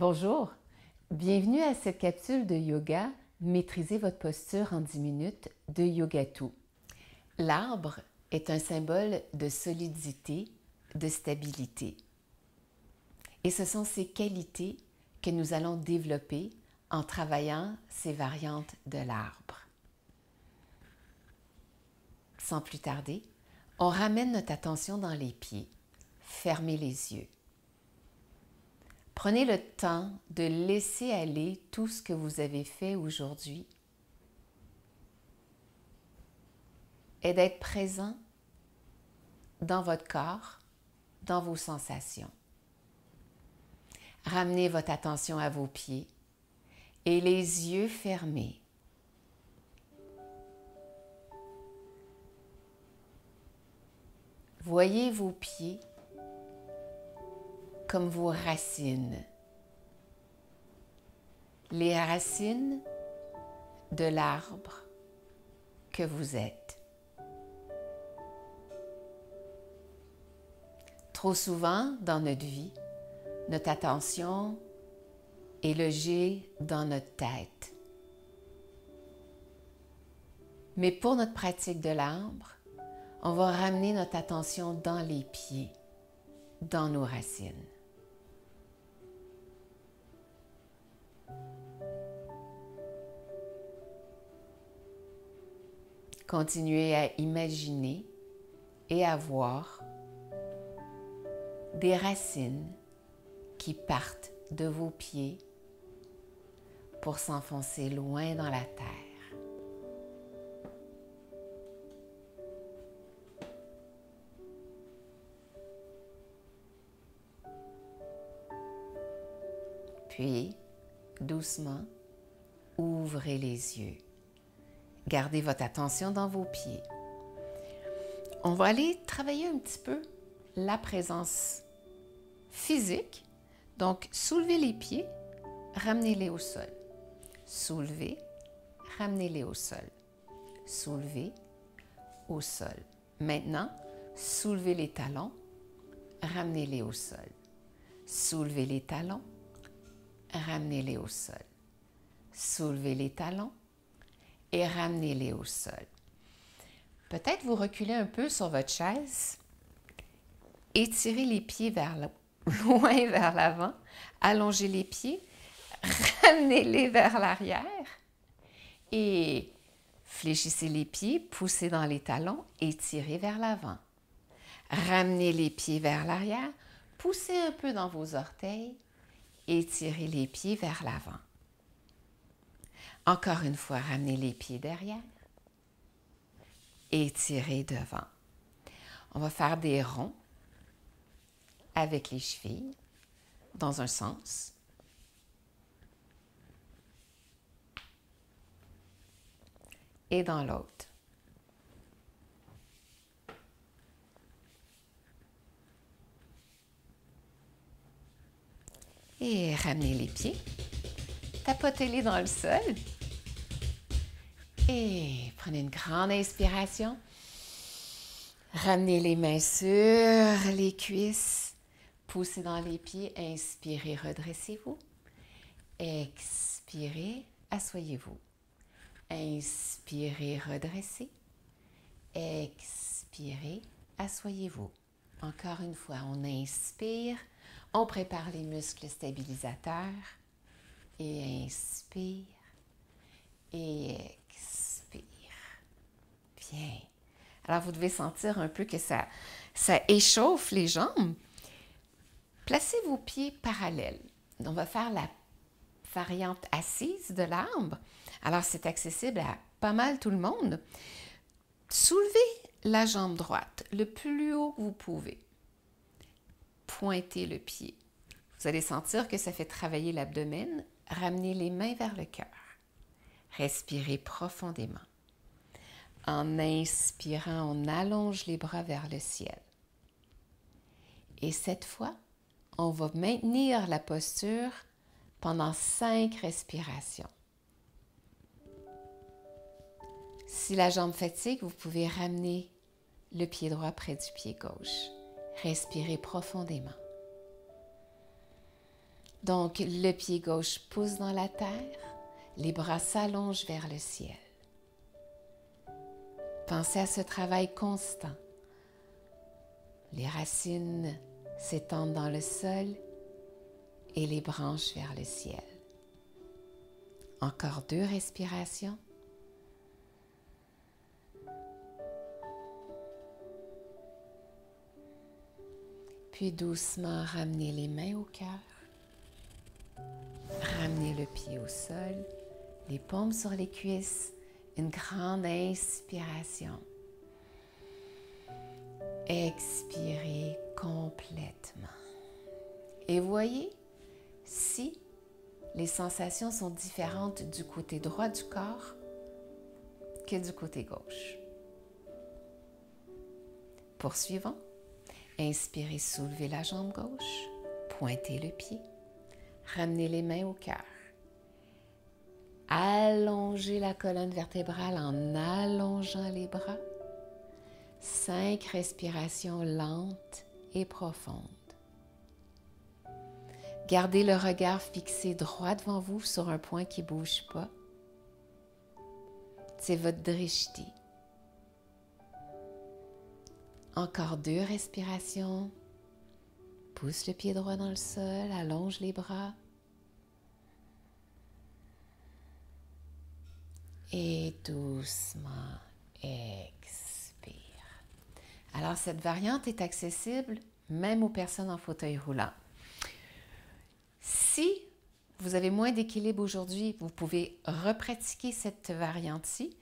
Bonjour, bienvenue à cette capsule de yoga Maîtrisez votre posture en 10 minutes de Yogatou. L'arbre est un symbole de solidité, de stabilité. Et ce sont ces qualités que nous allons développer en travaillant ces variantes de l'arbre. Sans plus tarder, on ramène notre attention dans les pieds. Fermez les yeux. Prenez le temps de laisser aller tout ce que vous avez fait aujourd'hui et d'être présent dans votre corps, dans vos sensations. Ramenez votre attention à vos pieds et les yeux fermés. Voyez vos pieds comme vos racines. Les racines de l'arbre que vous êtes. Trop souvent dans notre vie, notre attention est logée dans notre tête. Mais pour notre pratique de l'arbre, on va ramener notre attention dans les pieds, dans nos racines. Continuez à imaginer et à voir des racines qui partent de vos pieds pour s'enfoncer loin dans la terre. Puis, doucement, ouvrez les yeux. Gardez votre attention dans vos pieds. On va aller travailler un petit peu la présence physique. Donc, soulevez les pieds, ramenez-les au sol. Soulevez, ramenez-les au sol. Soulevez, au sol. Maintenant, soulevez les talons, ramenez-les au sol. Soulevez les talons, ramenez-les au sol. Soulevez les talons et ramenez-les au sol. Peut-être vous reculez un peu sur votre chaise, étirez les pieds loin vers l'avant, allongez les pieds, ramenez-les vers l'arrière et fléchissez les pieds, poussez dans les talons, étirez vers l'avant. Ramenez les pieds vers l'arrière, poussez un peu dans vos orteils, étirez les pieds vers l'avant. Encore une fois, ramenez les pieds derrière, étirez devant. On va faire des ronds avec les chevilles dans un sens. Et dans l'autre. Et ramenez les pieds. Tapotez-les dans le sol. Et prenez une grande inspiration. Ramenez les mains sur les cuisses. Poussez dans les pieds. Inspirez, redressez-vous. Expirez, asseyez-vous. Inspirez, redressez. Expirez, asseyez-vous. Encore une fois, on inspire. On prépare les muscles stabilisateurs. Et inspire. Et expire. Bien. Alors, vous devez sentir un peu que ça échauffe les jambes. Placez vos pieds parallèles. On va faire la variante assise de l'arbre. Alors, c'est accessible à pas mal tout le monde. Soulevez la jambe droite le plus haut que vous pouvez. Pointez le pied. Vous allez sentir que ça fait travailler l'abdomen. Ramenez les mains vers le cœur. Respirez profondément. En inspirant, on allonge les bras vers le ciel. Et cette fois, on va maintenir la posture pendant 5 respirations. Si la jambe fatigue, vous pouvez ramener le pied droit près du pied gauche. Respirez profondément. Donc, le pied gauche pousse dans la terre, les bras s'allongent vers le ciel. Pensez à ce travail constant. Les racines s'étendent dans le sol et les branches vers le ciel. Encore 2 respirations. Puis doucement, ramenez les mains au cœur. Ramenez le pied au sol, les paumes sur les cuisses. Une grande inspiration. Expirez complètement. Et voyez si les sensations sont différentes du côté droit du corps que du côté gauche. Poursuivons. Inspirez, soulevez la jambe gauche, pointez le pied, ramenez les mains au cœur. Allongez la colonne vertébrale en allongeant les bras. 5 respirations lentes et profondes. Gardez le regard fixé droit devant vous sur un point qui ne bouge pas. C'est votre drishti. Encore 2 respirations. Pousse le pied droit dans le sol, allonge les bras. Et doucement, expire. Alors, cette variante est accessible même aux personnes en fauteuil roulant. Si vous avez moins d'équilibre aujourd'hui, vous pouvez repratiquer cette variante-ci.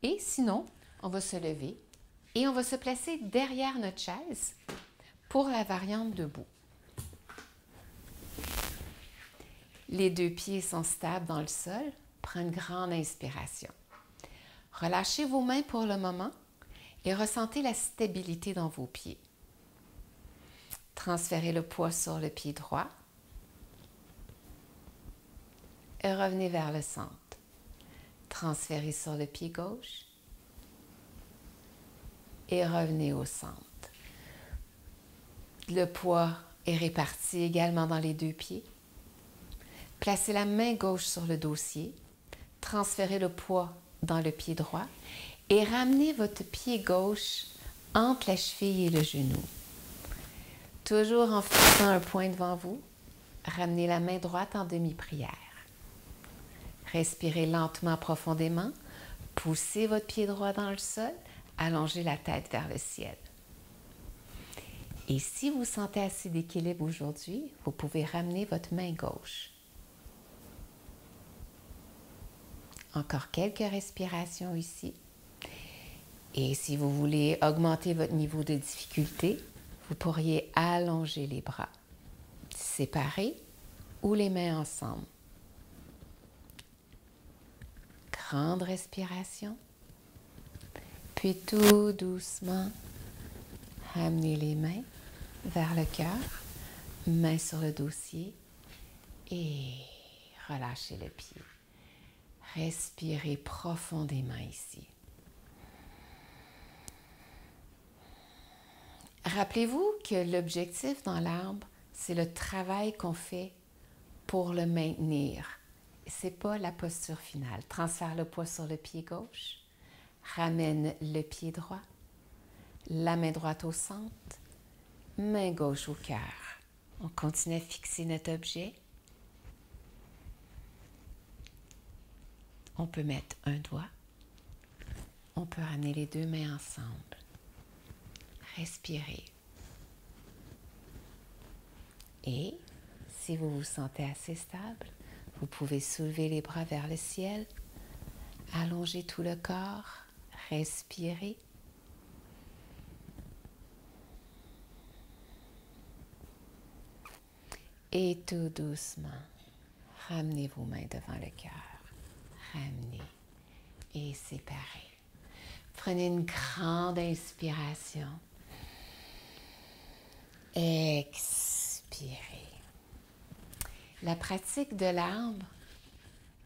Et sinon, on va se lever et on va se placer derrière notre chaise pour la variante debout. Les 2 pieds sont stables dans le sol. Prenez une grande inspiration. Relâchez vos mains pour le moment et ressentez la stabilité dans vos pieds. Transférez le poids sur le pied droit et revenez vers le centre. Transférez sur le pied gauche et revenez au centre. Le poids est réparti également dans les 2 pieds. Placez la main gauche sur le dossier. Transférez le poids dans le pied droit et ramenez votre pied gauche entre la cheville et le genou. Toujours en fixant un point devant vous, ramenez la main droite en demi-prière. Respirez lentement, profondément. Poussez votre pied droit dans le sol, allongez la tête vers le ciel. Et si vous sentez assez d'équilibre aujourd'hui, vous pouvez ramener votre main gauche. Encore quelques respirations ici. Et si vous voulez augmenter votre niveau de difficulté, vous pourriez allonger les bras, séparés ou les mains ensemble. Grande respiration. Puis tout doucement, ramenez les mains vers le cœur, main sur le dossier et relâchez le pied. Respirez profondément ici. Rappelez-vous que l'objectif dans l'arbre, c'est le travail qu'on fait pour le maintenir. Ce n'est pas la posture finale. Transfère le poids sur le pied gauche, ramène le pied droit, la main droite au centre, main gauche au cœur. On continue à fixer notre objet. On peut mettre un doigt. On peut ramener les 2 mains ensemble. Respirez. Et si vous vous sentez assez stable, vous pouvez soulever les bras vers le ciel, allonger tout le corps, respirer. Et tout doucement, ramenez vos mains devant le cœur. Ramenez et séparez. Prenez une grande inspiration. Expirez. La pratique de l'arbre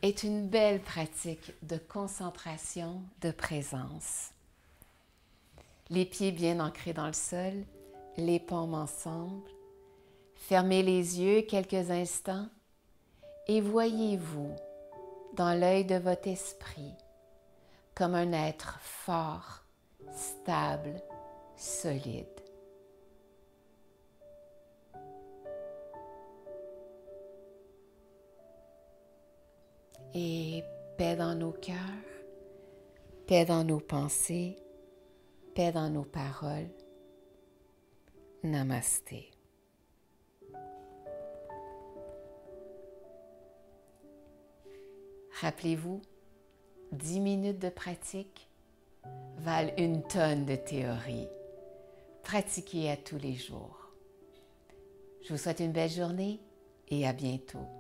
est une belle pratique de concentration, de présence. Les pieds bien ancrés dans le sol, les paumes ensemble. Fermez les yeux quelques instants et voyez-vous dans l'œil de votre esprit comme un être fort, stable, solide. Et paix dans nos cœurs, paix dans nos pensées, paix dans nos paroles. Namasté. Rappelez-vous, 10 minutes de pratique valent une tonne de théorie. Pratiquez à tous les jours. Je vous souhaite une belle journée et à bientôt.